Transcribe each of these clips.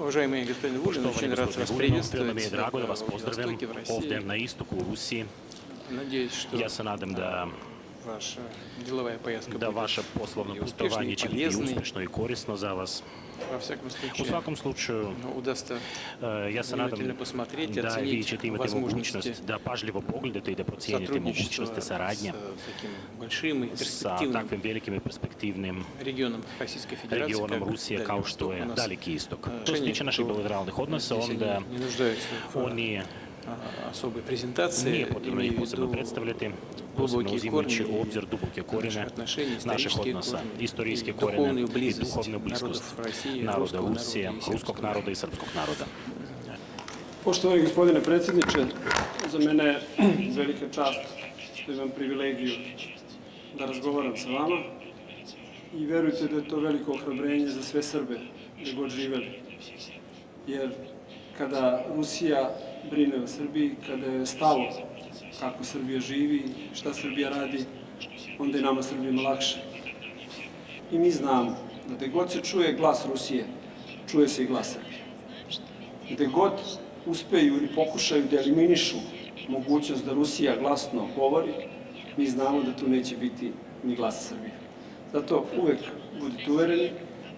Уважаемый господин Вулин, очень рад вас приветствовать mi je drago da vas на pozdravim Востоке, в ovdje России. na istoku u Rusiji. Надеюсь, что Ja se nadam da ваша деловая поездка da будет vaše poslovno и успешной, putovanje и će biti полезной. uspješno i korisno za vas. Во всяком U случае, svakom slučaju, удастся ja se nadam внимательно посмотреть, da vi оценить ćete imati возможности mogućnost da pažljivo pogledate i da procijenite сотрудничества mogućnosti с saradnje таким большим и sa перспективным takvim velikim i perspektivnim регионом Российской Федерации, regionom как Rusije Дальний kao Восток. što У je нас Daleki istok. Što se решения, tiče naših bilateralnih odnosa, здесь onda они не нуждаются в oni особой презентации, nije potrebno ih имею в posebno виду predstavljati, posebno глубокие uzimajući корни u obzir duboke наших korijene отношений, naših исторические odnosa, корни, istorijske и korijene духовную i близость duhovnu народов bliskost России, naroda русского Rusije, народа и ruskog сербского naroda i srpskog naroda. Poštovani gospodine predsjedniče, za mene je velika čast što imam privilegiju da razgovaram sa vama i verujte da je to veliko ohrabrenje za sve Srbe, gde god živeli. Jer kada Rusija brine o Srbiji, kada je stalo kako Srbija živi, šta Srbija radi, onda je nama Srbima lakše. I mi znamo da gde god se čuje glas Rusije, čuje se i glas Srbije. Gde god uspeju ili pokušaju da eliminišu mogućnost da Rusija glasno govori, mi znamo da tu neće biti ni glasa Srbije. Zato uvek budite uvereni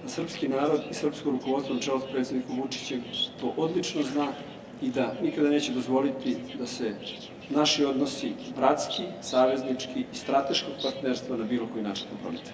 da srpski narod i srpsko rukovodstvo na čelu s predsjednikom Vučićem to odlično zna i da nikada neće dozvoliti da se naši odnosi bratski, saveznički i strateškog partnerstva na bilo koji način kompromituju.